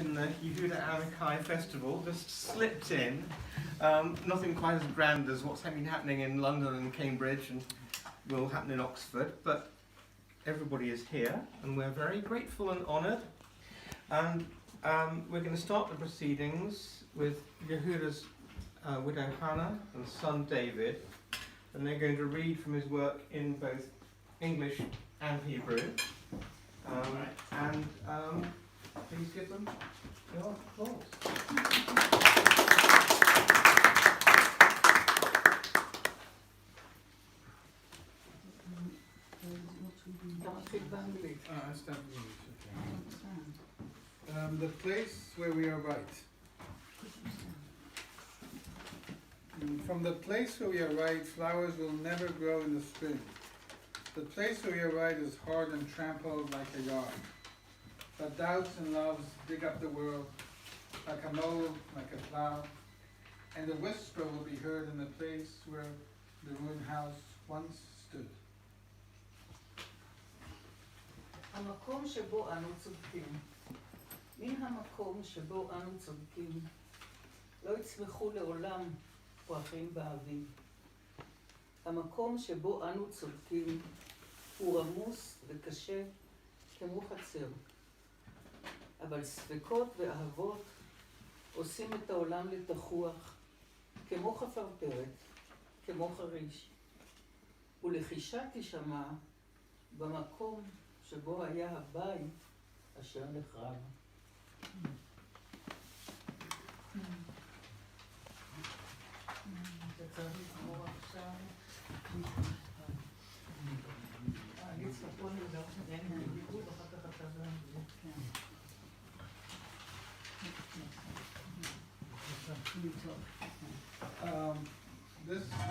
in the Yehuda Amichai festival, just slipped in. Nothing quite as grand as what's been happening in London and Cambridge and will happen in Oxford, but everybody is here and we're very grateful and honoured. And we're going to start the proceedings with Yehuda's widow Hannah and son David, and they're going to read from his work in both English and Hebrew. Please give them your applause. The place where we are right. From the place where we are right, flowers will never grow in the spring. The place where we are right is hard and trampled like a yard. But doubts and loves dig up the world, like a mole, like a plow, and a whisper will be heard in the place where the ruined house once stood. המקום שבו אנו צודקים. מן המקום שבו אנו צודקים, לא יצמחו לעולם פרחים באביב. המקום שבו אנו צודקים הוא רמוס וקשה כמו חצר. אבל ספקות ואהבות עושים את העולם לתחוח, כמו חפרפרת, כמו חריש. ולחישה תשמע במקום שבו היה הבית אשר נחרב.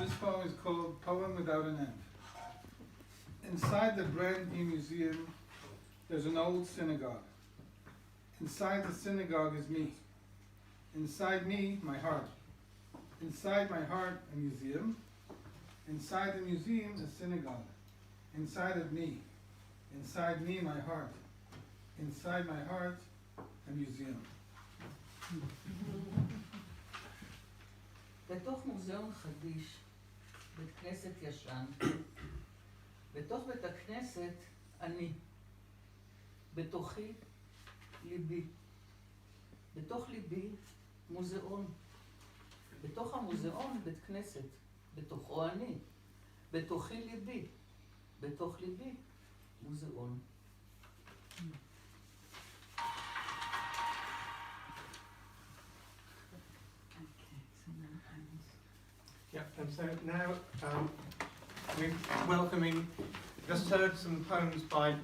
This poem is called Poem Without an End. Inside the brand new museum, there's an old synagogue. Inside the synagogue is me. Inside me, my heart. Inside my heart, a museum. Inside the museum, a synagogue. Inside of me. Inside me, my heart. Inside my heart, a museum. בתוך מוזיאון חדיש, בית כנסת ישן. בתוך בית הכנסת אני. בתוכי ליבי. בתוך ליבי מוזיאון. בתוך המוזיאון בית כנסת. בתוכו אני. בתוכי ליבי. בתוך ליבי מוזיאון. Yeah, and so now we're welcoming, just heard some poems by,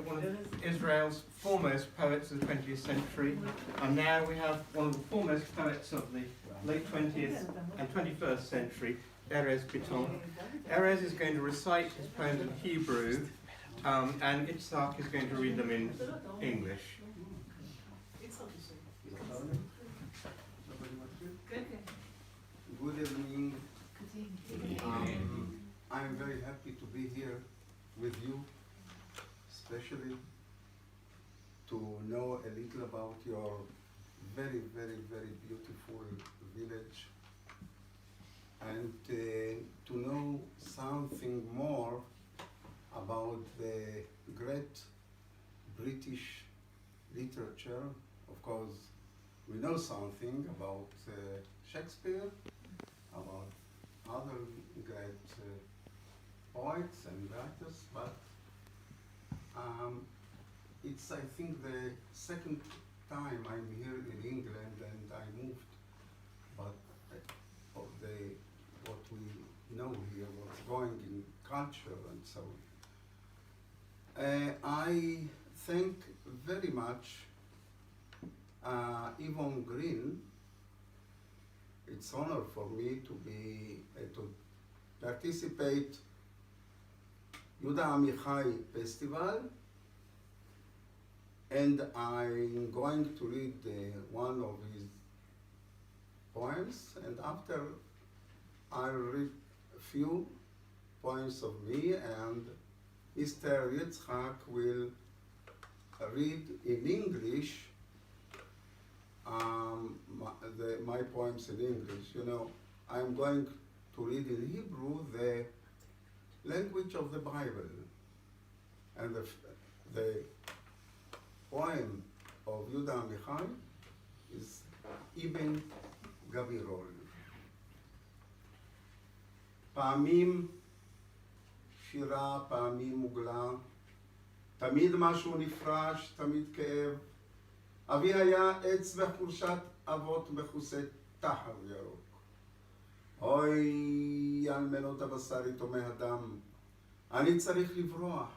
one of Israel's foremost poets of the 20th century, and now we have one of the foremost poets of the late 20th and 21st century, Erez Bitton. Erez is going to recite his poems in Hebrew, and Itzhak is going to read them in English. Good evening. I'm very happy to be here with you, especially to know a little about your very, very, very beautiful village, and to know something more about the great British literature. Of course, we know something about Shakespeare, about other great poets and writers, but it's, I think, the second time I'm here in England, and I moved, but of what we know here, what's going in culture and so on. I thank very much Yvonne Green. It's honor for me to be to participate Yehuda Amichai Festival, and I'm going to read one of his poems, and after I'll read a few poems of me, and Mr. Yitzhak will read in English my poems in English, you know, I'm going to read in Hebrew the language of the Bible. And the poem of Yehuda Amichai is Ibn Gabirol. פעמים שירה, פעמים מוגלה, תמיד משהו נפרש, תמיד כאב. אבי היה עץ בחורשת אבות מכוסה תחר ירוק. אוי, על מנות הבשר יתומי הדם, אני צריך לברוח.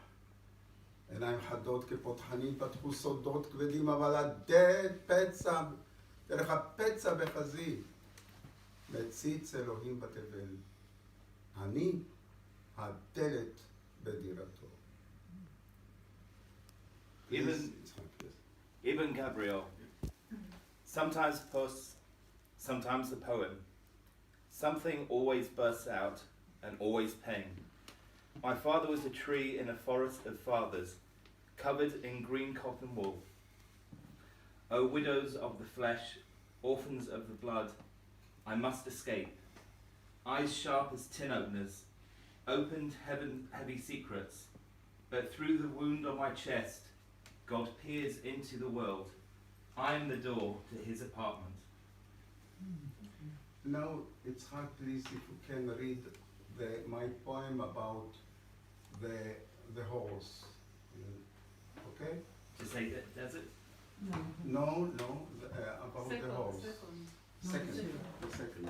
עיניים חדות כפותחנים פתחו סודות כבדים, אבל פצע, דרך הפצע בחזית, מציץ אלוהים בתבל. אני הדלת בדירתו. Ibn Gabriel, sometimes puss, sometimes the poem. Something always bursts out and always pain. My father was a tree in a forest of fathers, covered in green cotton wool. O widows of the flesh, orphans of the blood, I must escape. Eyes sharp as tin openers, opened heavy secrets, but through the wound on my chest, God peers into the world. I am the door to his apartment. Now, it's hard, please, if you can read my poem about the horse. Okay? To say that desert? No, about the horse. Second. The second.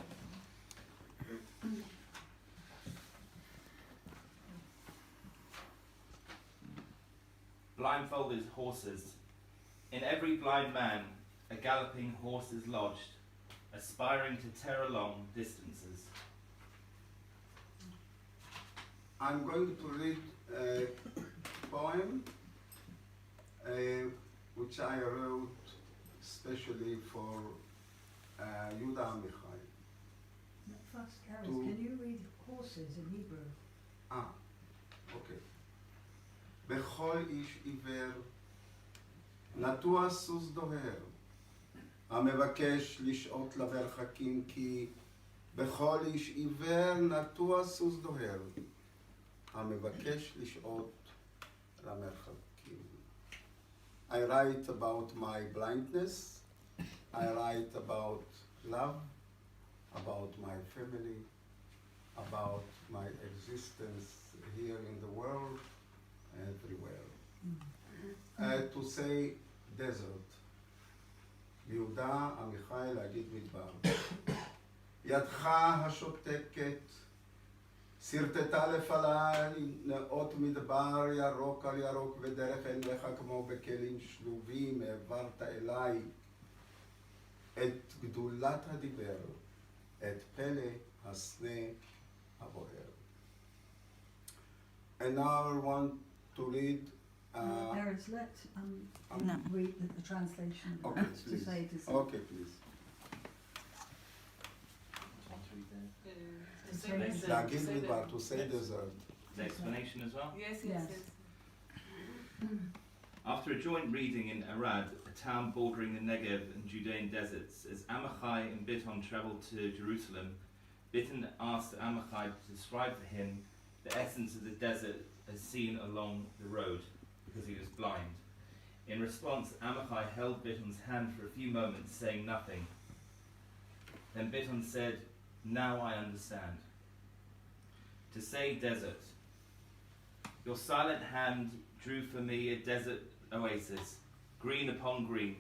Blindfolded horses. In every blind man, a galloping horse is lodged, aspiring to tear along distances. I'm going to read a poem which I wrote especially for Yehuda Amichai. First, Erez, To- can you read horses in Hebrew? אוקיי. בכל איש עיוור נטוע סוס דוהר, המבקש לשעות למרחקים, כי בכל איש עיוור נטוע סוס דוהר, המבקש לשעות למרחקים. I write about my blindness, I write about love, about my family, about my existence here in the world, everywhere. To say desert. יהודה עמיחי להגיד מדבר. ידך השותקת סרטטה לפניי נאות מדבר ירוק על ירוק ודרך אין לך כמו בכלים שלובים העברת אליי את גדולת הדיבר, את פלא הסנה הבוער. And now I want to read Erez, let No. read the translation of Okay, that to please. say this. Okay, please. להגיד מדבר, to say desert. The explanation as well? Yes, Yes. After a joint reading in Erez, a town bordering the Negev and Judean deserts, as Amichai and Bitton travelled to Jerusalem, Bitton asked Amichai to describe for him the essence of the desert as seen along the road, because he was blind. In response, Amichai held Bitton's hand for a few moments, saying nothing. Then Bitton said, "Now I understand. To say desert. Your silent hand drew for me a desert oasis, green upon green,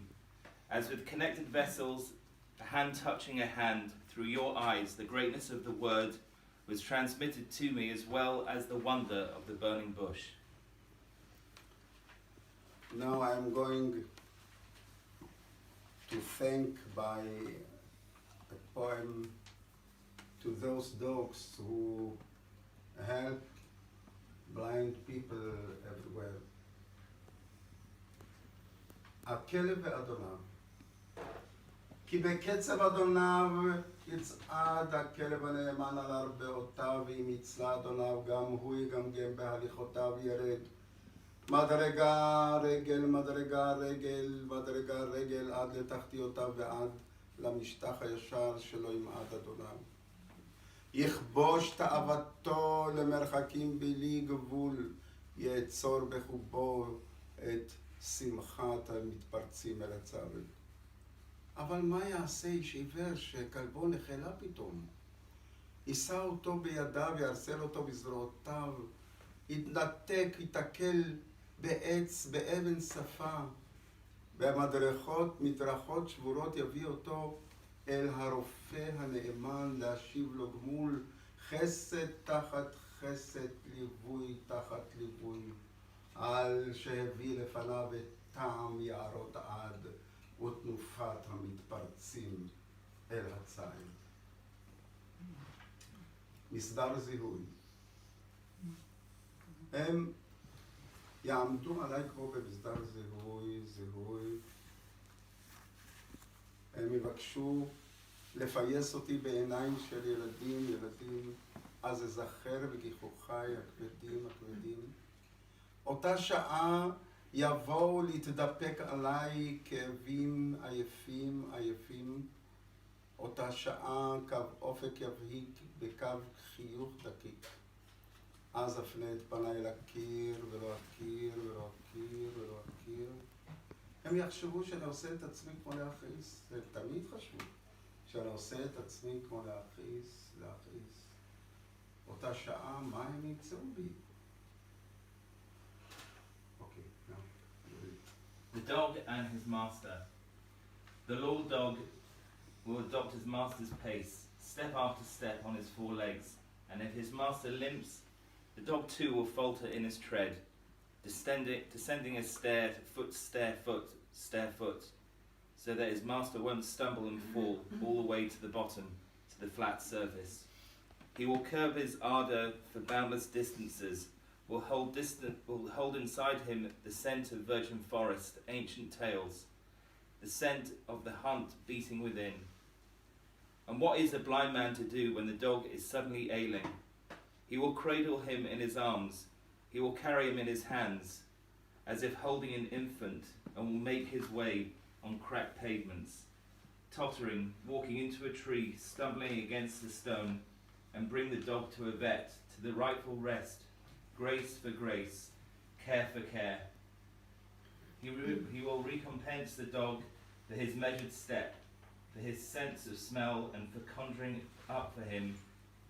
as with connected vessels, a hand touching a hand, through your eyes the greatness of the word was transmitted to me as well as the wonder of the burning bush." Now I'm going to thank by a poem to those dogs who help blind people everywhere. הכלב ואדוניו, כי בקצב אדוניו יצעד הכלב הנאמן על ארבעותיו, ואם יצלע אדוניו גם הוא יגמגם בהליכותיו ירד. מדרגה רגל, מדרגה רגל, מדרגה רגל עד לתחתיותיו ועד למשטח הישר שלו ימעד אדוניו. יכבוש תאוותו למרחקים בלי גבול, יעצור בחובו את שמחת המתפרצים אל הצוות. אבל מה יעשה איש עיוור שכלבו נחלה פתאום? יישא אותו בידיו, ירסל אותו בזרועותיו, יתנתק, ייתקל בעץ, באבן שפה, מדרכות שבורות יביא אותו אל הרופא הנאמן להשיב לו גמול, חסד תחת חסד, ליווי תחת ליווי, על שהביא לפניו את טעם יערות עד ותנופת המתפרצים אל הציד. מסדר זיהוי. הם יעמדו עליי כמו במסדר זיהוי. הם יבקשו לפייס אותי בעיניים של ילדים, אז אזכר בגיחוכיי הכבדים. אותה שעה יבואו להתדפק עליי כאבים עייפים. אותה שעה קו אופק יבהיק בקו חיוך דקיק. אז אפנה את פניי לקיר ולא אכיר. הם יחשבו שאני עושה את עצמי כמו להכעיס. הם תמיד חשבו שאני עושה את עצמי כמו להכעיס. אותה שעה, מה הם ימצאו בי? אוקיי, The dog and his master. The law dog will adopt his master's pace, step after step on his four legs, and if his master limps, the dog too will falter in his tread, descending a stair to stair foot, so that his master won't stumble and fall all the way to the bottom, to the flat surface. He will curb his ardour for boundless distances, will hold inside him the scent of virgin forest, ancient tales, the scent of the hunt beating within. And what is a blind man to do when the dog is suddenly ailing? He will cradle him in his arms, he will carry him in his hands, as if holding an infant, and will make his way on cracked pavements, tottering, walking into a tree, stumbling against a stone, and bring the dog to a vet, to the rightful rest, grace for grace, care for care. He will recompense the dog for his measured step, for his sense of smell, and for conjuring up for him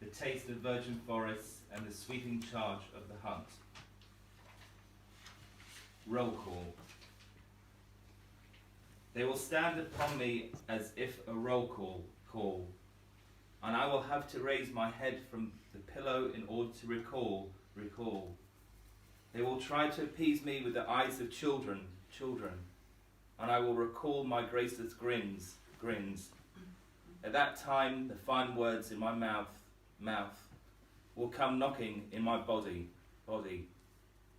the taste of virgin forests and the sweeping charge of the hunt. Roll call. They will stand upon me as if a roll call, and I will have to raise my head from the pillow in order to recall. They will try to appease me with the eyes of children, and I will recall my graceless grins. At that time, the fine words in my mouth will come knocking in my body,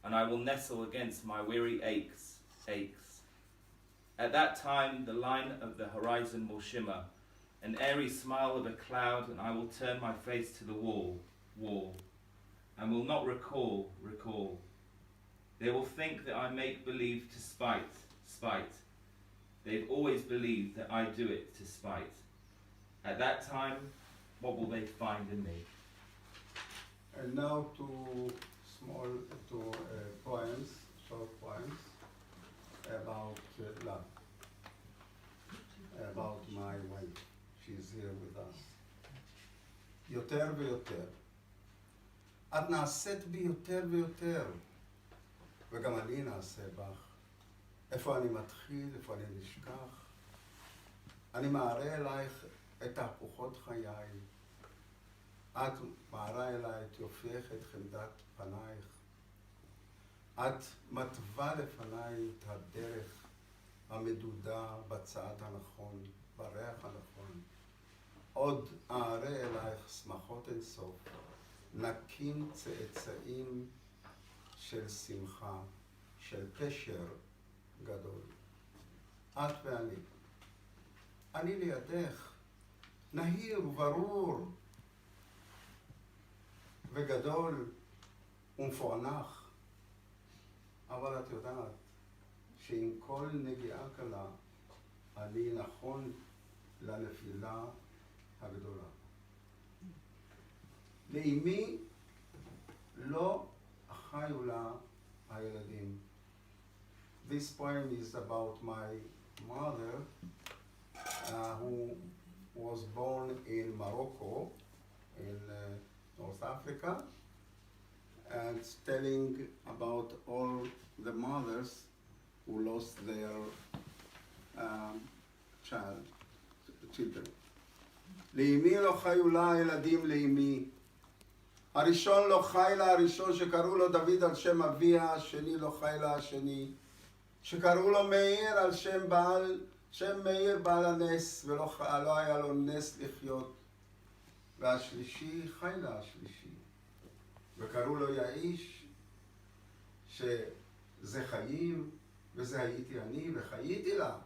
and I will nestle against my weary aches. At that time, the line of the horizon will shimmer, an airy smile of a cloud, and I will turn my face to the wall, and will not recall. They will think that I make believe to spite. They've always believed that I do it to spite. At that time, what will they find in me? And now two poems, short poems, about love, about my wife. She's here with us. יותר ויותר. את נעשית בי יותר ויותר, וגם אני נעשה בך. איפה אני מתחיל, איפה אני נשכח. אני מערה אלייך את תהפוכות חיי. את מערה אליי את יופייך, את חמדת פנייך. את מתווה לפניי את הדרך המדודה בצעד הנכון, בריח הנכון. עוד אערה אלייך שמחות אינסוף, נקים צאצאים של שמחה, של פשר גדול. את ואני. אני לידך, נהיר וברור, וגדול ומפוענח. אבל את יודעת שעם כל נגיעה קלה, אני נכון לנפילה הגדולה. לאמי לא חיו לה הילדים. This poem is about my mother who was born in Morocco, in North Africa, and it's telling about all the mothers who lost their children. לאמי לא חיו לה ילדים לאמי. הראשון לא חי לה הראשון שקראו לו דוד על שם אביה, השני לא חי לה השני, שקראו לו מאיר על שם מאיר בעל הנס, ולא היה לו נס לחיות. והשלישי חי לה השלישי, וקראו לו יאיש, שזה חיים, וזה הייתי אני, וחייתי לה.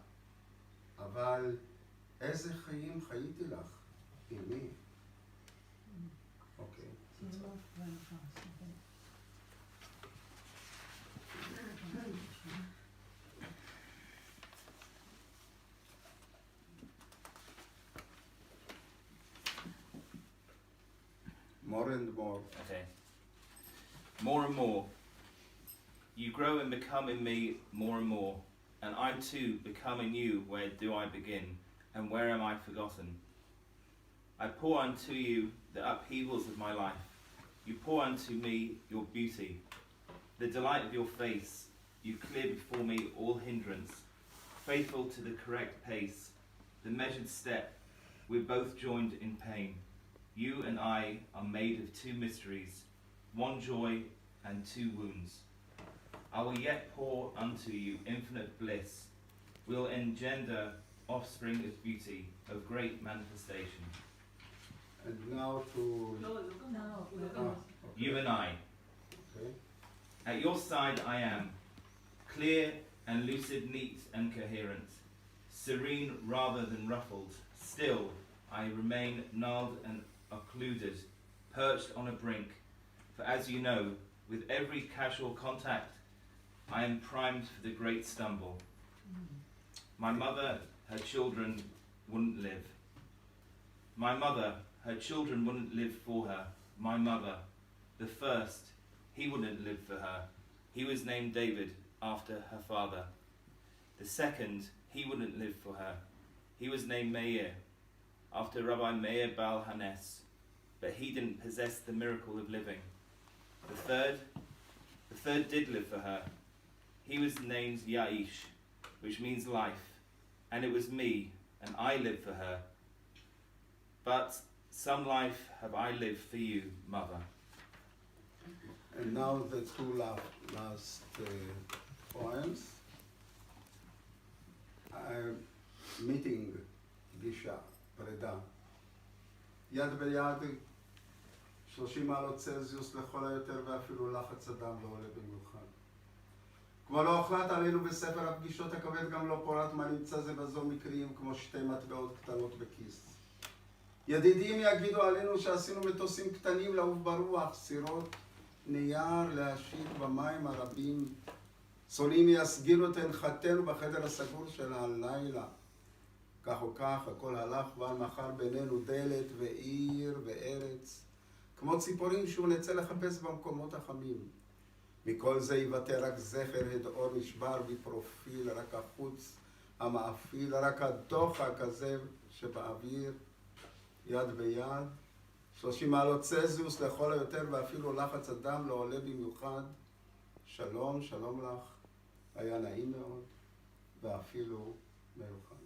אבל איזה חיים חייתי לך, אמי? אוקיי. So you love very fast, I think. More and more. Okay. More and more. You grow and become in me more and more, and I too become in you. Where do I begin, and where am I forgotten? I pour unto you the upheavals of my life. You pour unto me your beauty, the delight of your face. You clear before me all hindrance, faithful to the correct pace, the measured step. We're both joined in pain. You and I are made of two mysteries, one joy and two wounds. I will yet pour unto you infinite bliss. We'll engender offspring of beauty, of great manifestation. And now to... לא, לא גמר. No, הוא לא we're גמר. gonna- You and I. Okay. At your side I am, clear and lucid, neat and coherent, serene rather than ruffled. Still, I remain gnarled and occluded, perched on a brink. For as you know, with every casual contact, I am primed for the great stumble. My mother, her children wouldn't live. My mother, her children wouldn't live for her. My mother, the first, he wouldn't live for her. He was named David after her father. The second, he wouldn't live for her. He was named Meir after Rabbi Meir Baal Hanes, but he didn't possess the miracle of living. The third did live for her. He was named Yaish, which means life, and it was me, and I lived for her. But some life have I lived for you, mother. And now the two last poems. Meeting, פגישה, פרידה. יד ביד, 30 מעלות צלזיוס לכל היותר, ואפילו לחץ הדם לא עולה במיוחד. כמו לא הוחלט עלינו בספר הפגישות הכבד, גם לא פורט מה נמצא זה בזו מקריים, כמו שתי מטבעות קטנות בכיס. ידידים יגידו עלינו שעשינו מטוסים קטנים לעוף ברוח, סירות נייר להשיט במים הרבים. שונאים יסגילו את הנחתנו בחדר הסגור של הלילה. כך או כך, הכל הלך ומחר בינינו דלת ועיר וארץ, כמו ציפורים שהוא נצא לחפש במקומות החמים. מכל זה יוותר רק זכר הדאור נשבר בפרופיל, רק החוץ המאפיל, רק הדוחק הזה שבאוויר, יד ביד. 30 מעלות צלזיוס לכל היותר, ואפילו לחץ הדם לא עולה במיוחד. שלום, שלום לך, היה נעים מאוד, ואפילו מיוחד.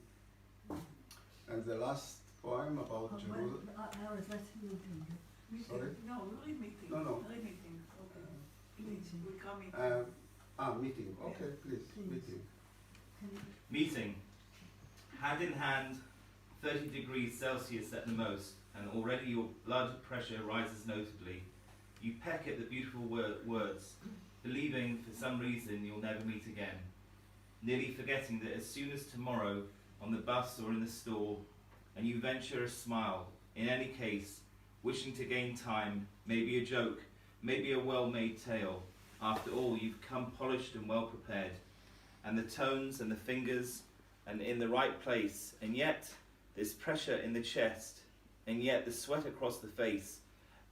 And the last poem about Oh, Jerusalem. Erez, let's read them. Sorry? No, read meeting. No, no. Read meeting. Okay. Please, we come in. Meeting. Okay, please. Please. Meeting. Can you Meeting, hand in hand, 30 degrees Celsius at the most, and already your blood pressure rises notably. You peck at the beautiful words, believing for some reason you'll never meet again, nearly forgetting that as soon as tomorrow, on the bus or in the store, and you venture a smile, in any case, wishing to gain time, maybe a joke, maybe a well-made tale. After all, you've come polished and well prepared, and the tones and the fingers and in the right place, and yet this pressure in the chest, and yet the sweat across the face,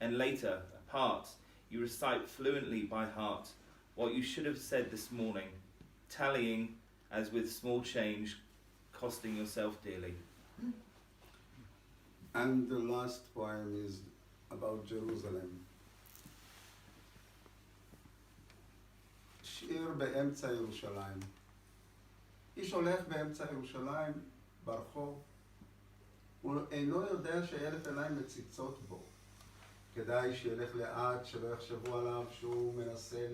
and later, apart, you recite fluently by heart what you should have said this morning, tallying as with small change, costing yourself dearly. And the last poem is about Jerusalem. שיר באמצע ירושלים. איש הולך באמצע ירושלים ברחוב, הוא אינו יודע שאלף עיניים מציצות בו. כדאי שילך לאט, שלא יחשבו עליו שהוא מנסה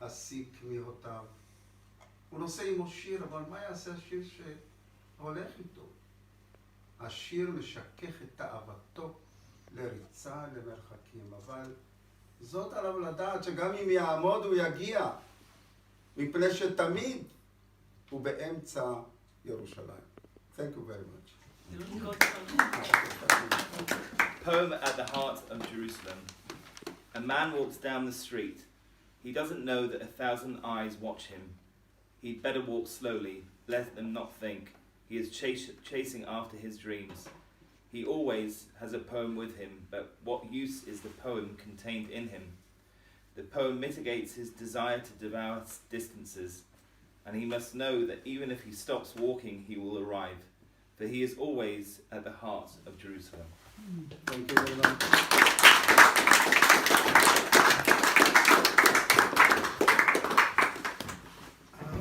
להסיק מיהותיו. הוא נושא עמו שיר, אבל מה יעשה השיר שהולך איתו? השיר משכך את תאוותו לריצה למרחקים, אבל זאת עליו לדעת שגם אם יעמוד הוא יגיע, מפני שתמיד הוא באמצע ירושלים. Thank you very much. Poem at the heart of Jerusalem. A man walks down the street. He doesn't know that 1,000 eyes watch him. He'd better walk slowly, let them not think. He is chasing after his dreams. He always has a poem with him, but what use is the poem contained in him? The poem mitigates his desire to devour distances, and he must know that even if he stops walking, he will arrive, for he is always at the heart of Jerusalem. Thank you very much.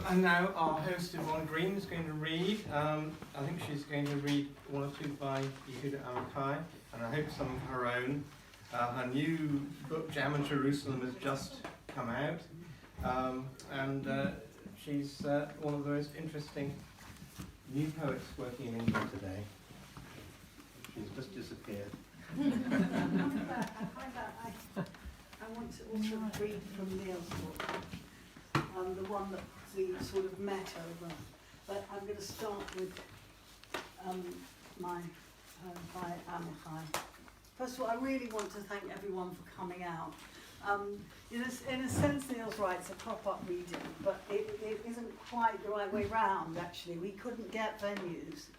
And now our host Yvonne Green is going to read. I think she's going to read one or two by Yehuda Amichai, and I hope some of her own. Her new book, Jam in Jerusalem, has just come out, and she's one of the most interesting new poets working in England today. She's just disappeared. I want to also read from Neil's book, the one that we sort of met over. But I'm going to start with my poem by Amichai. First of all, I really want to thank everyone for coming out. In a sense, Neil's right, it's a pop-up reading, but it isn't quite the right way round, actually. We couldn't get venues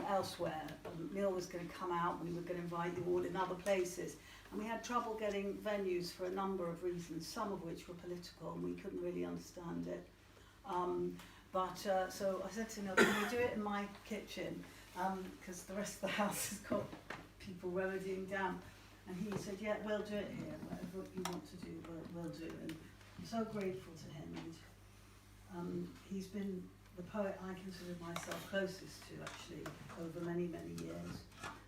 elsewhere. Neil was going to come out, we were going to invite you all in other places. And we had trouble getting venues for a number of reasons, some of which were political, and we couldn't really understand it. So I said to Neil, can we do it in my kitchen? Because the rest of the house has got people remedying down. And he said, yeah, we'll do it here, whatever you want to do, we'll do. And I'm so grateful to him. And he's been the poet I consider myself closest to, actually, over many, many years.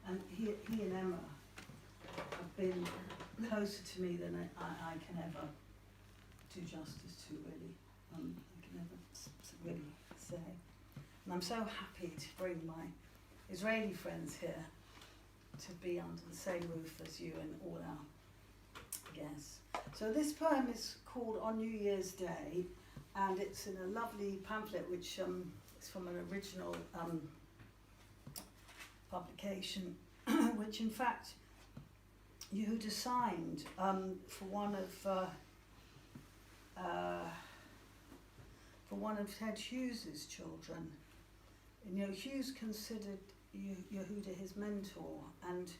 And he and Emma have been closer to me than I can ever do justice to, really. I can never really say. And I'm so happy to bring my Israeli friends here to be under the same roof as you and all our guests. So this poem is called On New Year's Day, and it's in a lovely pamphlet which is from an original publication, which in fact Yehuda signed for one of Ted Hughes's children. And Hughes considered Yehuda his mentor, and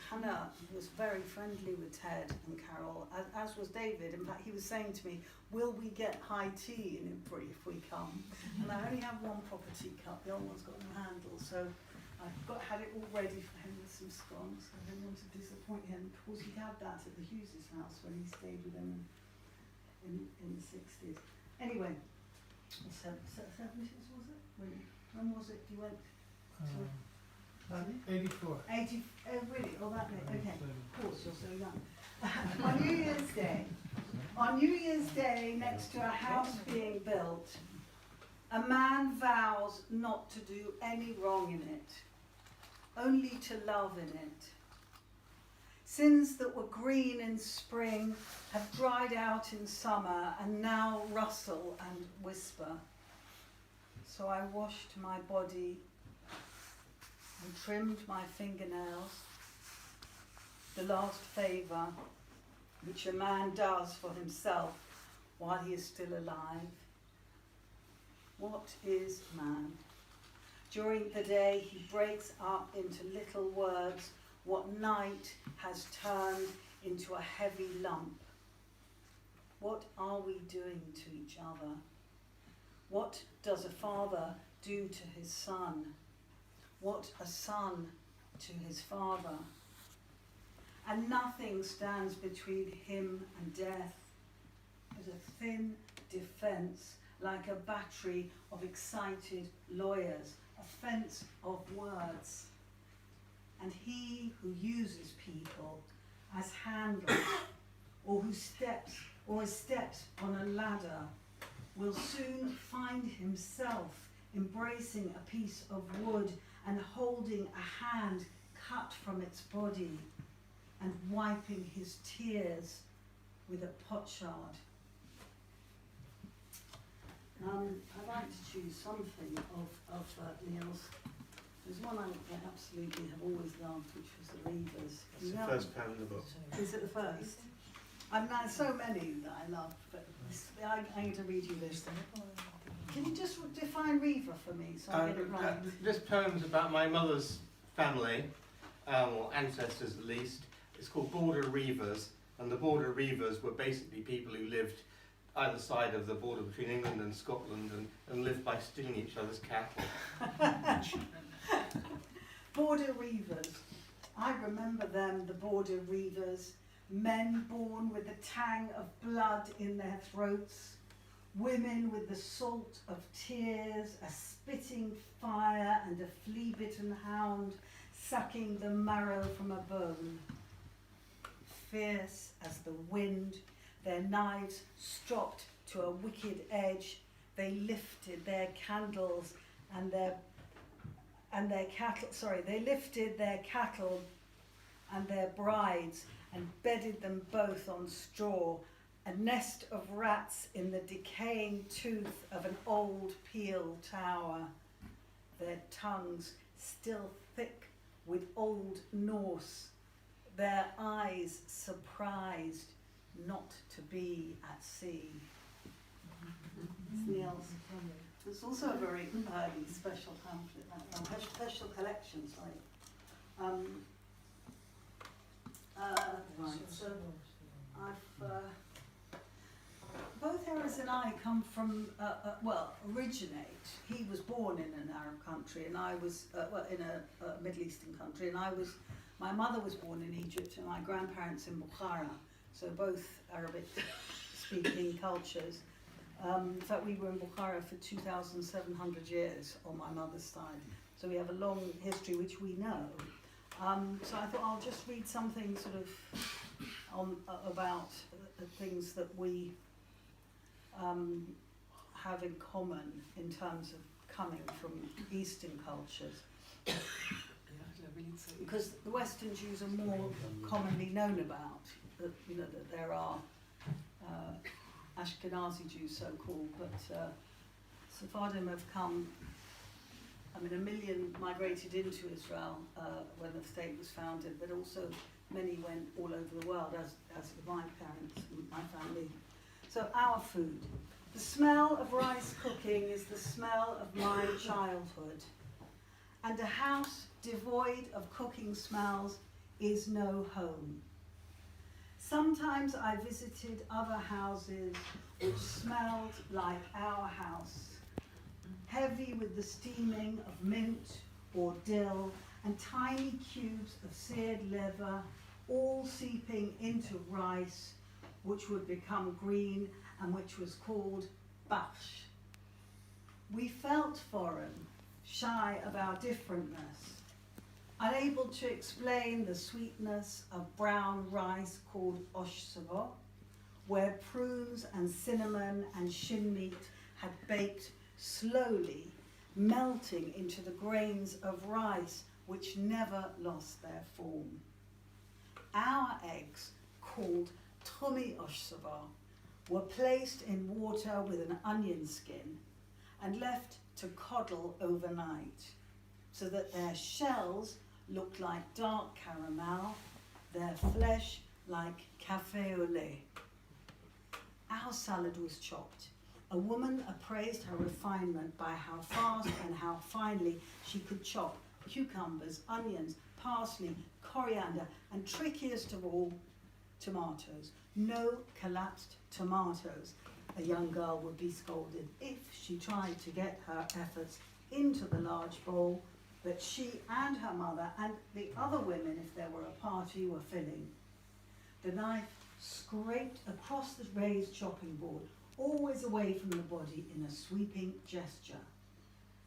Hannah was very friendly with Ted and Carol, as was David. In fact, he was saying to me, will we get high tea in Idbury if we come? And I only have one proper teacup, the other one's got no handle, so had it all ready for him with some scones. I didn't want to disappoint him. Of course, he had that at the Hughes' house when he stayed with them in the 60s. Anyway, 70s was it? When was it you went? 84. 80, really? Oh, that late. Okay. Of course, you're so young. On New Year's Day, next to a house being built, a man vows not to do any wrong in it, only to love in it. Sins that were green in spring have dried out in summer and now rustle and whisper. So I washed my body and trimmed my fingernails, the last favour which a man does for himself while he is still alive. What is man? During the day, he breaks up into little words what night has turned into a heavy lump. What are we doing to each other? What does a father do to his son? What a son to his father? And nothing stands between him and death. There's a thin defence, like a battery of excited lawyers, a fence of words. And he who uses people as handles, or who steps on a ladder, will soon find himself embracing a piece of wood and holding a hand cut from its body and wiping his tears with a potsherd. I'd like to choose something of Neil's. There's one I absolutely have always loved, which was the Reivers. It's the first poem in the book. Is it the first? There's so many that I love, but I'm going to read you this. Can you just define Reaver for me so I get it right? This poem's about my mother's family, or ancestors at least. It's called Border Reivers, and the Border Reivers were basically people who lived either side of the border between England and Scotland and lived by stealing each other's cattle. Border Reivers. I remember them, the Border Reivers, men born with the tang of blood in their throats, women with the salt of tears, a spitting fire and a flea-bitten hound sucking the marrow from a bone. Fierce as the wind, their knives stropped to a wicked edge, they lifted their candles and their cattle, they lifted their cattle and their brides and bedded them both on straw, a nest of rats in the decaying tooth of an old peel tower, their tongues still thick with old Norse, their eyes surprised not to be at sea. It's Neil's. It's also a very early special pamphlet, special collection, sorry. Right, so both Erez and I come from, originate. He was born in an Arab country and I was, in a Middle Eastern country, and my mother was born in Egypt and my grandparents in Bukhara, so both Arabic speaking cultures. In fact, we were in Bukhara for 2,700 years on my mother's side, so we have a long history which we know. So I thought I'll just read something sort of about the things that we have in common in terms of coming from Eastern cultures. Because the Western Jews are more commonly known about, that there are Ashkenazi Jews, so-called, but Sephardim have come. I mean, 1 million migrated into Israel when the state was founded, but also many went all over the world, as my parents, my family. So our food. The smell of rice cooking is the smell of my childhood. And a house devoid of cooking smells is no home. Sometimes I visited other houses which smelled like our house, heavy with the steaming of mint or dill and tiny cubes of seared liver, all seeping into rice, which would become green and which was called bash. We felt foreign, shy of our differentness, unable to explain the sweetness of brown rice called osh savo, where prunes and cinnamon and shin meat had baked slowly, melting into the grains of rice which never lost their form. Our eggs, called tomi osh savo, were placed in water with an onion skin and left to coddle overnight, so that their shells looked like dark caramel, their flesh like café au lait. Our salad was chopped A woman appraised her refinement by how fast and how finely she could chop cucumbers, onions, parsley, coriander, and trickiest of all, tomatoes. No collapsed tomatoes, a young girl would be scolded if she tried to get her efforts into the large bowl that she and her mother and the other women, if there were a party, were filling. The knife scraped across the raised chopping board, always away from the body in a sweeping gesture.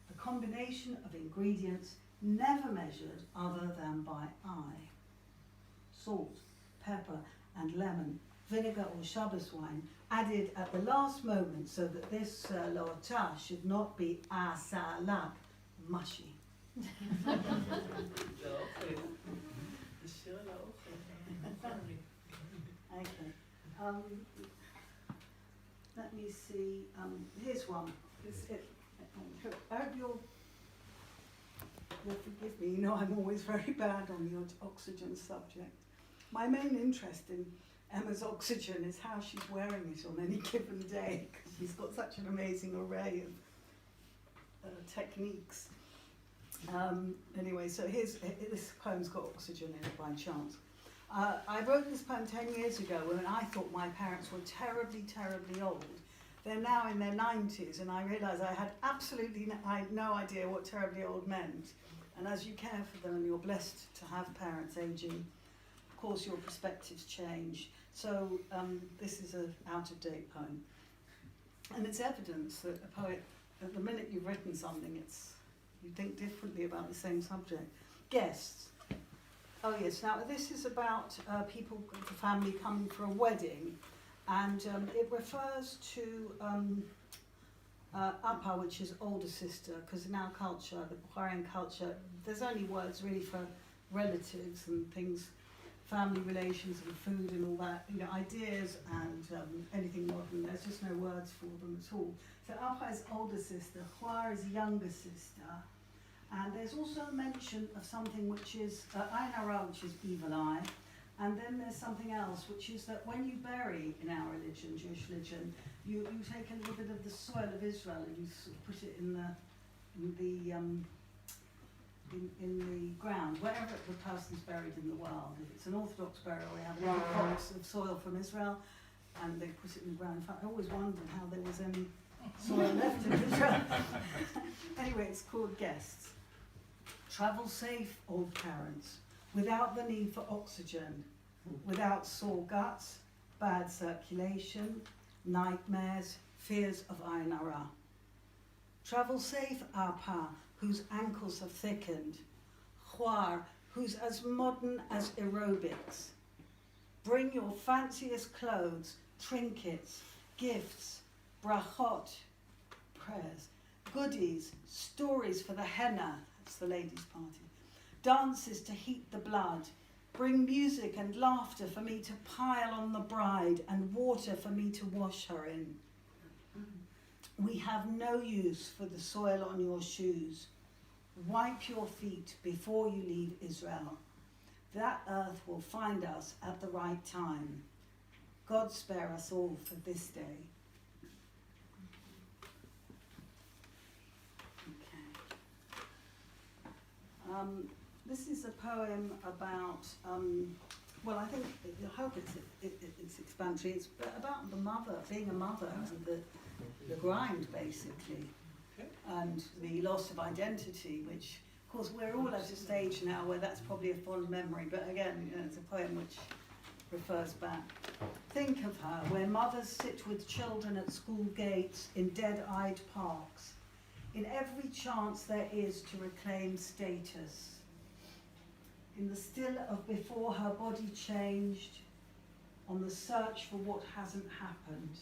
The combination of ingredients never measured other than by eye. Salt, pepper, and lemon, vinegar or Shabbos wine, added at the last moment so that this lota should not be asalak, mushy. Okay. Let me see. Here's one. I hope you'll forgive me. You know I'm always very bad on the oxygen subject. My main interest in Emma's oxygen is how she's wearing it on any given day, because she's got such an amazing array of techniques. Anyway, so this poem's got oxygen in it by chance. I wrote this poem 10 years ago when I thought my parents were terribly, terribly old. They're now in their 90s, and I realised I had absolutely no idea what terribly old meant. And as you care for them and you're blessed to have parents aging, of course your perspectives change. So this is an out-of-date poem. And it's evidence that a poet, at the minute you've written something, you think differently about the same subject. Guests. Oh yes, now this is about people, the family coming for a wedding, and it refers to Appa, which is older sister, because in our culture, the Hawaiian culture, there's only words really for relatives and things, family relations and food and all that, ideas and anything modern. There's just no words for them at all. So Appa is older sister, Hua is younger sister. And there's also a mention of something which is Ayin Hara, which is evil eye. And then there's something else, which is that when you bury in our religion, Jewish religion, you take a little bit of the soil of Israel and you sort of put it in the ground, wherever the person's buried in the world. If it's an Orthodox burial, we have a little box of soil from Israel, and they put it in the ground. In fact, I always wondered how there was any soil left in Israel. Anyway, it's called Guests. Travel safe, old parents, without the need for oxygen, without sore guts, bad circulation, nightmares, fears of Ayin Hara. Travel safe, Appa, whose ankles have thickened, Hwar, who's as modern as aerobics. Bring your fanciest clothes, trinkets, gifts, brachot, prayers, goodies, stories for the henna, that's the ladies' party, dances to heat the blood. Bring music and laughter for me to pile on the bride and water for me to wash her in. We have no use for the soil on your shoes. Wipe your feet before you leave Israel. That earth will find us at the right time. God spare us all for this day. Okay. This is a poem about, I think, I hope it's explanatory. It's about the mother, being a mother, and the grind, basically, and the loss of identity, which, of course, we're all at a stage now where that's probably a fond memory, but again, it's a poem which refers back. Think of her, where mothers sit with children at school gates in dead-eyed parks, in every chance there is to reclaim status. In the still of before her body changed, on the search for what hasn't happened,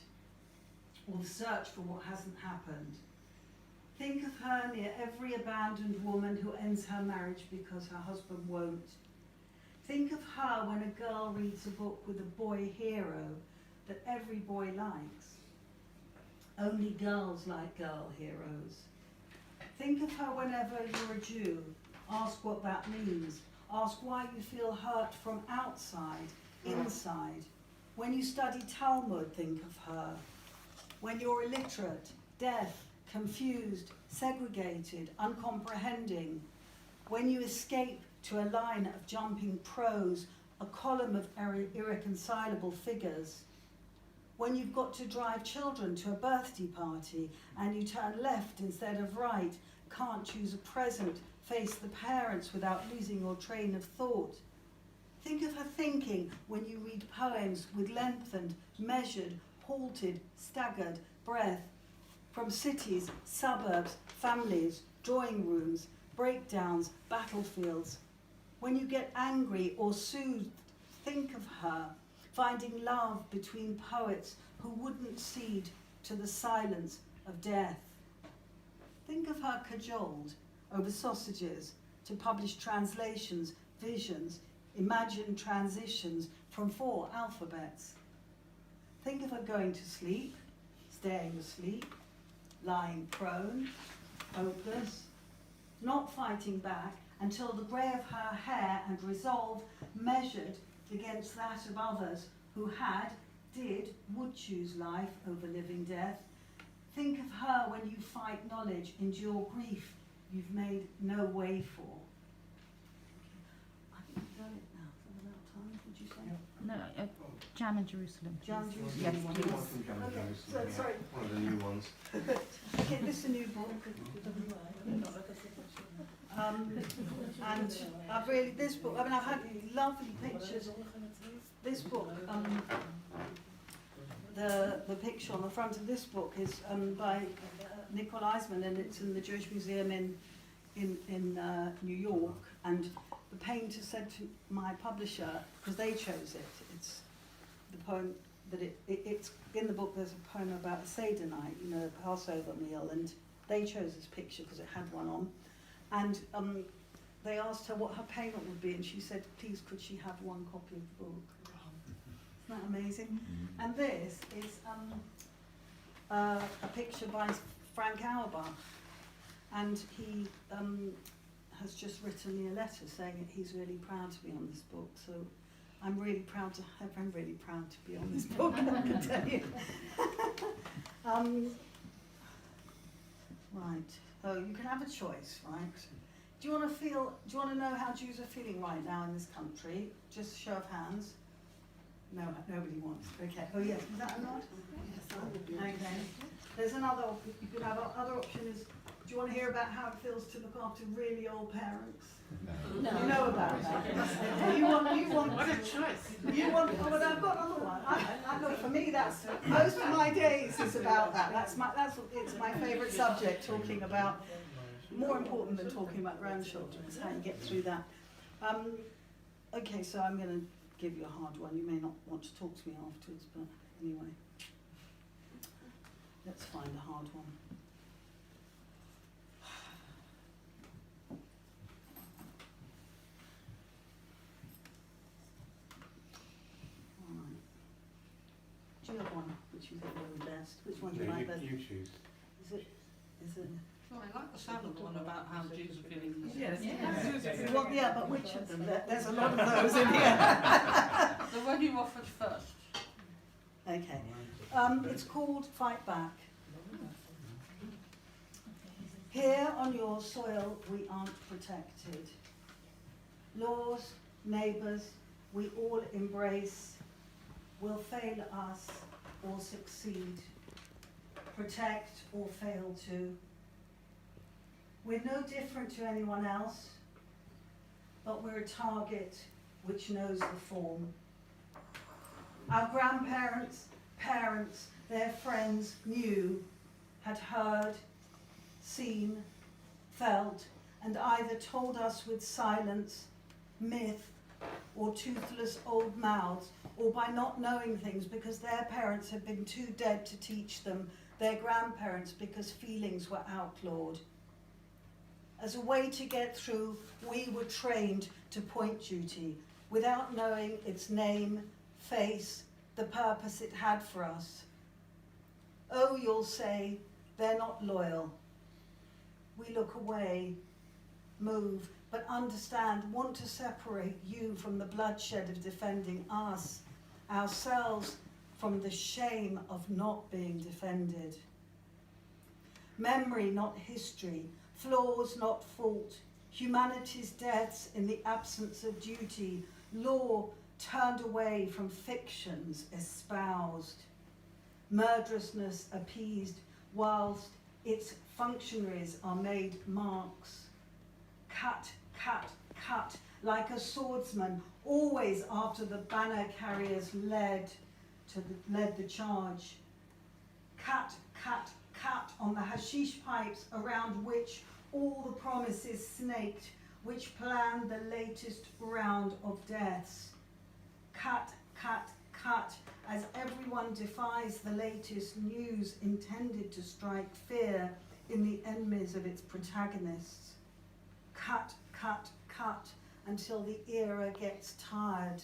or the search for what hasn't happened. Think of her near every abandoned woman who ends her marriage because her husband won't. Think of her when a girl reads a book with a boy hero that every boy likes. Only girls like girl heroes. Think of her whenever you're a Jew. Ask what that means. Ask why you feel hurt from outside, inside. When you study Talmud, think of her. when you're illiterate, deaf, confused, segregated, uncomprehending, when you escape to a line of jumping prose, a column of irreconcilable figures, when you've got to drive children to a birthday party and you turn left instead of right, can't choose a present, face the parents without losing your train of thought. Think of her thinking when you read poems with lengthened, measured, halted, staggered breath from cities, suburbs, families, drawing rooms, breakdowns, battlefields. When you get angry or soothed, think of her finding love between poets who wouldn't cede to the silence of death. Think of her cajoled over sausages to publish translations, visions, imagined transitions from 4 alphabets. Think of her going to sleep, staying asleep, lying prone, hopeless, not fighting back until the grey of her hair and resolve measured against that of others who had, did, would choose life over living death. Think of her when you fight knowledge, endure grief you've made no way for. I think we've done it now. Is that about time, would you say? No, Jam in Jerusalem. Jam in Jerusalem. Yes, One please. from Jam and Okay, Jerusalem, so, sorry. One of the new ones. Okay, this is a new book. And I've really, this book, I mean, I've had lovely pictures. This book, the picture on the front of this book is by Nicole Eisman, and it's in the Jewish Museum in New York. And the painter said to my publisher, because they chose it, it's the poem that it's in the book. There's a poem about a Seder night, you know, a Passover meal, and they chose this picture because it had one on. And they asked her what her payment would be, and she said, please, could she have one copy of the book? Isn't that amazing? And this is a picture by Frank Auerbach, and he has just written me a letter saying that he's really proud to be on this book. So I'm really proud to be on this book, I can tell you. Right. So you can have a choice, right? Do you want to know how Jews are feeling right now in this country? Just show of hands. No, nobody wants. Okay. Oh yes, is that a nod? Yes. Okay. There's another. You could have other option is. Do you want to hear about how it feels to look after really old parents? No. You know about that. You want. What a choice. You want. Oh, well, I've got another one. I look, for me, that's most of my days is about that. It's my favourite subject. Talking about more important than talking about grandchildren is how you get through that. Okay, so I'm going to give you a hard one. You may not want to talk to me afterwards, but anyway, let's find a hard one. Do you have one which you think will be best? Which one do you like best? You choose. Is it? Well, I like the salad one about how Jews are feeling. Yes. Well, yeah, but which of them? There's a lot of those in here. The one you offered first. Okay. It's called Fight Back. Here on your soil we aren't protected. Laws, neighbours, we all embrace, will fail us or succeed, protect or fail to. We're no different to anyone else, but we're a target which knows the form. Our grandparents, parents, their friends knew, had heard, seen, felt, and either told us with silence, myth, or toothless old mouths, or by not knowing things because their parents had been too dead to teach them, their grandparents because feelings were outlawed. As a way to get through, we were trained to point duty, without knowing its name, face, the purpose it had for us. Oh, you'll say, they're not loyal. We look away, move, but understand, want to separate you from the bloodshed of defending us, ourselves, from the shame of not being defended. Memory, not history, flaws, not fault, humanity's deaths in the absence of duty, law turned away from fictions espoused, murderousness appeased whilst its functionaries are made marks. Cut, cut, cut, like a swordsman, always after the banner carriers led the charge. Cut, cut, cut on the hashish pipes around which all the promises snaked, which planned the latest round of deaths. Cut, cut, cut, as everyone defies the latest news intended to strike fear in the enemies of its protagonists. Cut, cut, cut, until the era gets tired.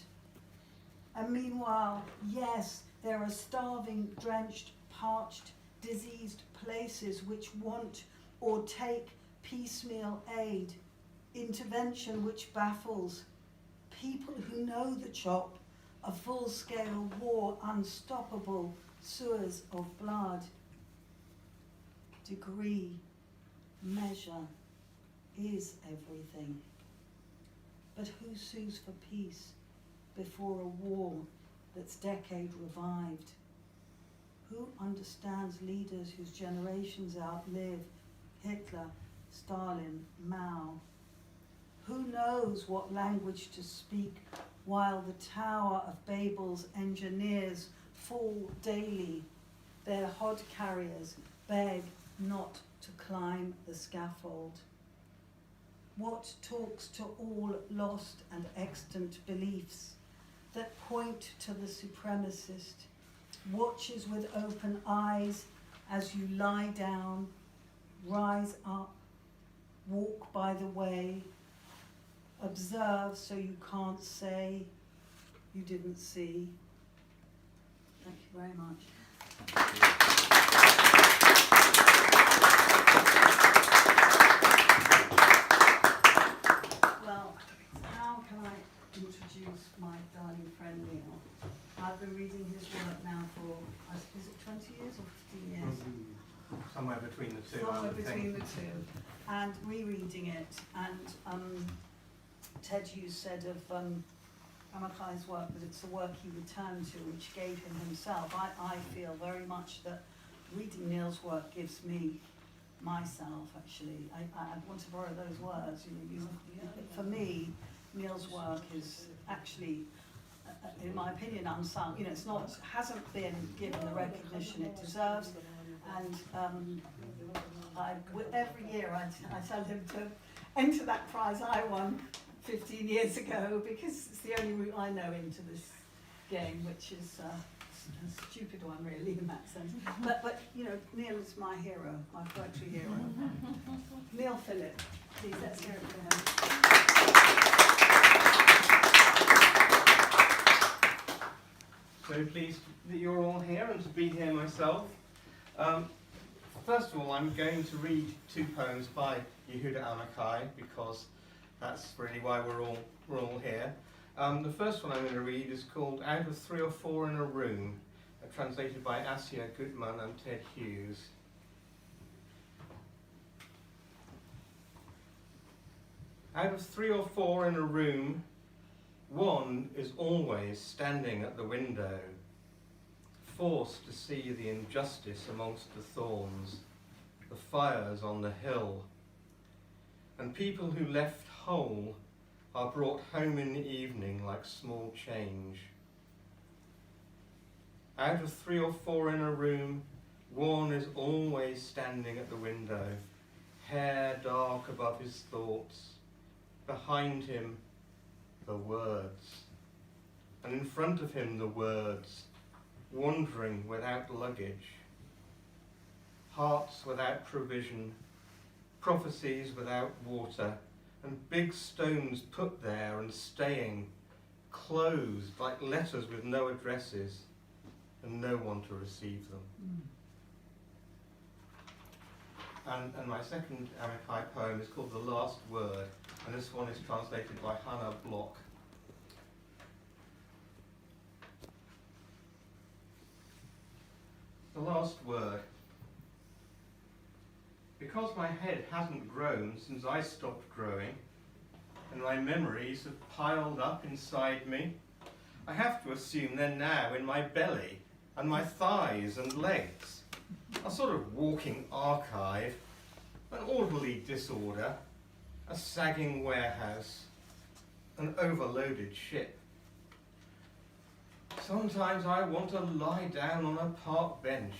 And meanwhile, yes, there are starving, drenched, parched, diseased places which want or take piecemeal aid, intervention which baffles, people who know the chop, a full-scale war, unstoppable sewers of blood. Degree, measure, is everything. But who sues for peace before a war that's decade revived? Who understands leaders whose generations outlive Hitler, Stalin, Mao? Who knows what language to speak while the Tower of Babel's engineers fall daily? Their hod carriers beg not to climb the scaffold. What talks to all lost and extant beliefs that point to the supremacist, watches with open eyes as you lie down, rise up, walk by the way, observe so you can't say you didn't see. Thank you very much. Well, how can I introduce my darling friend Neil? I've been reading his work now for, is it 20 years or 15 years? Somewhere between the two. Somewhere between the two, and rereading it. And Ted Hughes said of Amichai's work that it's a work he returned to, which gave him himself. I feel very much that reading Neil's work gives me myself. Actually, I want to borrow those words. For me, Neil's work is actually, in my opinion, unsung. It's not, hasn't been given the recognition it deserves. And every year I tell him to enter that prize I won 15 years ago, because it's the only route I know into this game, which is a stupid one really in that sense. But Neil is my hero, my poetry hero. Neil Phillip, please let's hear it for him. So pleased that you're all here and to be here myself. First of all, I'm going to read two poems by Yehuda Amichai, because that's really why we're all here. The first one I'm going to read is called Out of Three or Four in a Room, translated by Asya Gutman and Ted Hughes. Out of three or four in a room, one is always standing at the window, forced to see the injustice amongst the thorns, the fires on the hill, and people who left whole are brought home in the evening like small change. Out of three or four in a room, one is always standing at the window, hair dark above his thoughts, behind him the words, and in front of him the words, wandering without luggage, hearts without provision, prophecies without water, and big stones put there and staying, closed like letters with no addresses, and no one to receive them. And my second Amichai poem is called The Last Word, and this one is translated by Hannah Block. The last word. Because my head hasn't grown since I stopped growing, and my memories have piled up inside me, I have to assume they're now in my belly, and my thighs and legs. A sort of walking archive, an orderly disorder, a sagging warehouse, an overloaded ship. Sometimes I want to lie down on a park bench.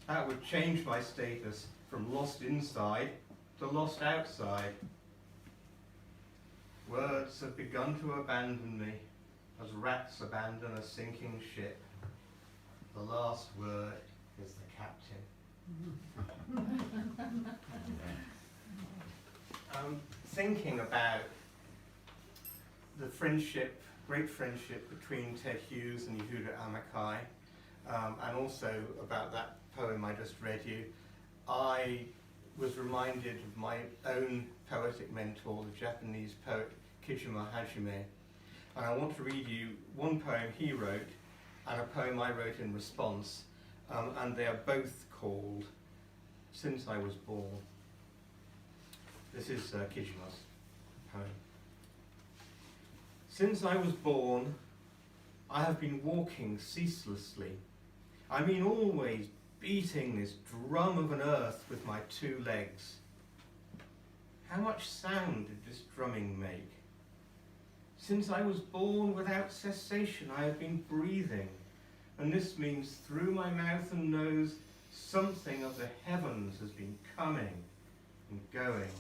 That would change my status from lost inside to lost outside. Words have begun to abandon me, as rats abandon a sinking ship. The last word is the captain. Thinking about the friendship, great friendship between Ted Hughes and Yehuda Amichai, and also about that poem I just read you, I was reminded of my own poetic mentor, the Japanese poet Kijima Hajime, and I want to read you one poem he wrote and a poem I wrote in response, and they are both called Since I Was Born. This is Kijima's poem. Since I was born, I have been walking ceaselessly. I mean always beating this drum of an earth with my two legs. How much sound did this drumming make? Since I was born without cessation, I have been breathing, and this means through my mouth and nose, something of the heavens has been coming and going.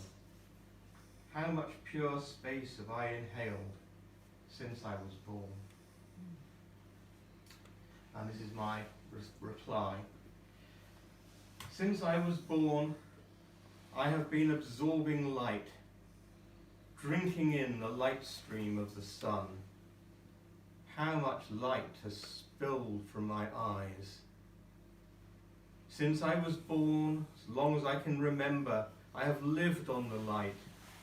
How much pure space have I inhaled since I was born? And this is my reply. Since I was born, I have been absorbing light, drinking in the light stream of the sun. How much light has spilled from my eyes. Since I was born, as long as I can remember, I have lived on the light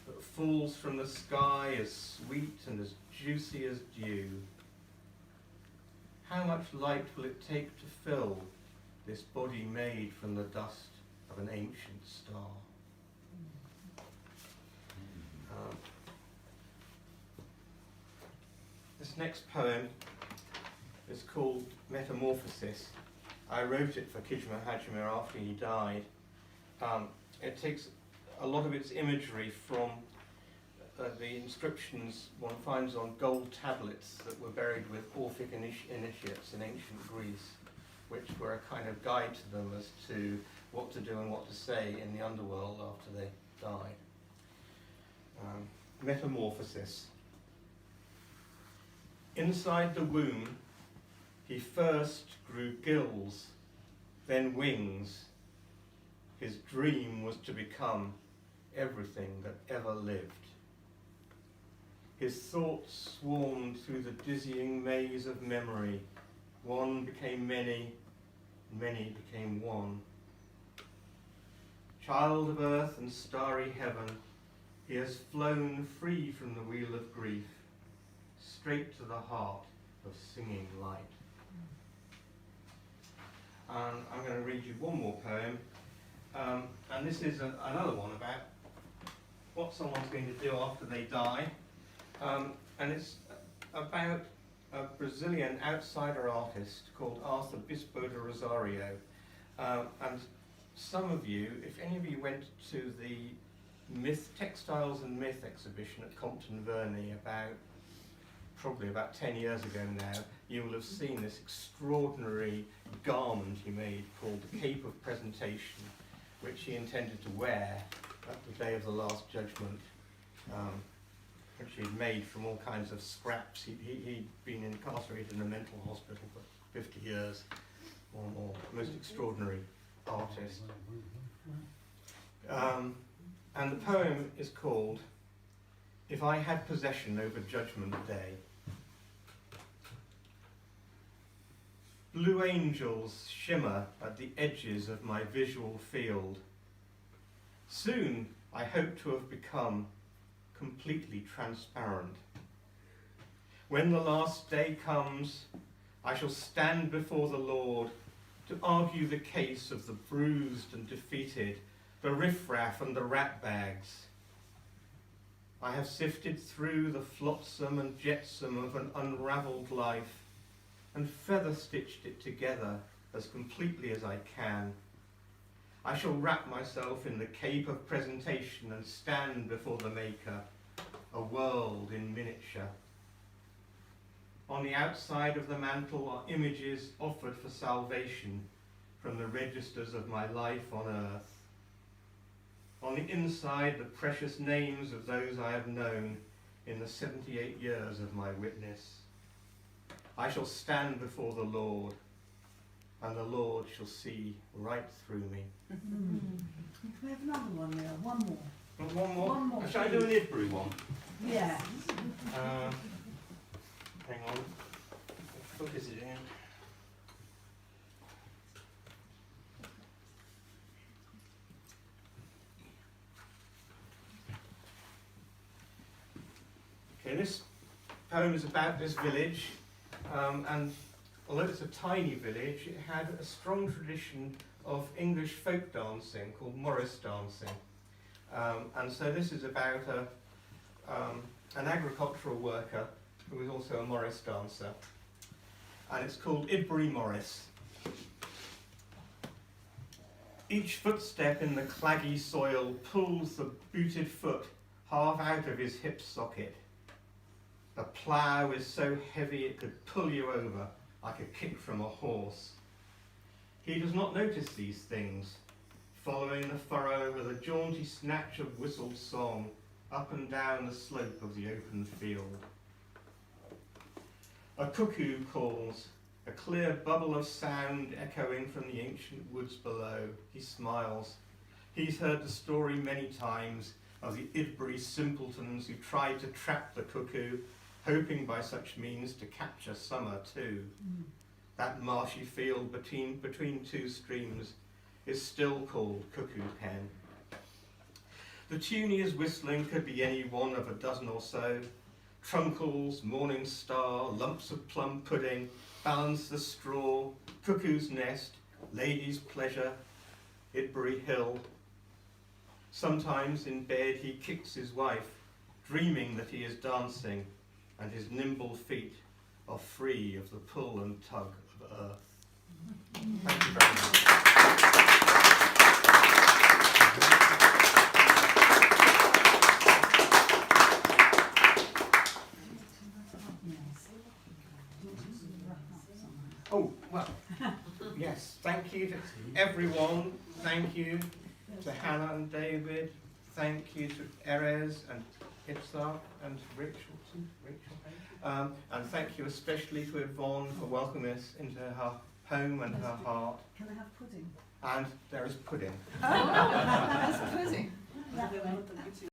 that falls from the sky as sweet and as juicy as dew. How much light will it take to fill this body made from the dust of an ancient star? This next poem is called Metamorphosis. I wrote it for Kijima Hajime after he died. It takes a lot of its imagery from the inscriptions one finds on gold tablets that were buried with Orphic initiates in ancient Greece, which were a kind of guide to them as to what to do and what to say in the underworld after they died. Metamorphosis. Inside the womb, he first grew gills, then wings. His dream was to become everything that ever lived. His thoughts swarmed through the dizzying maze of memory. One became many, many became one. Child of earth and starry heaven, he has flown free from the wheel of grief, straight to the heart of singing light. And I'm going to read you one more poem, and this is another one about what someone's going to do after they die, and it's about a Brazilian outsider artist called Arthur Bispo de Rosario, and some of you, if any of you went to the Textiles and Myth exhibition at Compton Verney probably about 10 years ago now, you will have seen this extraordinary garment he made called the Cape of Presentation, which he intended to wear at the day of the Last Judgment, which he'd made from all kinds of scraps. He'd been incarcerated in a mental hospital for 50 years or more. Most extraordinary artist. And the poem is called If I Had Possession Over Judgment Day. Blue angels shimmer at the edges of my visual field. Soon I hope to have become completely transparent. When the last day comes, I shall stand before the Lord to argue the case of the bruised and defeated, the riffraff and the ratbags. I have sifted through the flotsam and jetsam of an unravelled life and feather-stitched it together as completely as I can. I shall wrap myself in the cape of presentation and stand before the Maker, a world in miniature. On the outside of the mantle are images offered for salvation from the registers of my life on earth. On the inside, the precious names of those I have known in the 78 years of my witness. I shall stand before the Lord, and the Lord shall see right through me. Can we have another one there? One more. Want one more? One more, Shall I do an Idbury one? Yeah. Hang on. Focus it in. Okay, this poem is about this village, and although it's a tiny village, it had a strong tradition of English folk dancing called Morris dancing. And so this is about an agricultural worker who is also a Morris dancer. And it's called Idbury Morris. Each footstep in the claggy soil pulls the booted foot half out of his hip socket. The plough is so heavy it could pull you over like a kick from a horse. He does not notice these things, following the furrow with a jaunty snatch of whistled song up and down the slope of the open field. A cuckoo calls, a clear bubble of sound echoing from the ancient woods below. He smiles. He's heard the story many times of the Idbury simpletons who tried to trap the cuckoo, hoping by such means to capture summer too. That marshy field between two streams is still called Cuckoo Pen. The tune he is whistling could be any one of a dozen or so. Trunkles, Morning Star, lumps of plum pudding, Balance the Straw, Cuckoo's Nest, Lady's Pleasure, Idbury Hill. Sometimes in bed he kicks his wife, dreaming that he is dancing, and his nimble feet are free of the pull and tug of earth. Thank you very much. Oh, well, yes, thank you to everyone. Thank you to Hannah and David. Thank you to Erez and Itzhak and Rachel. And thank you especially to Yvonne for welcoming us into her home and her heart. Can I have pudding? And there is pudding. Oh, that's pudding.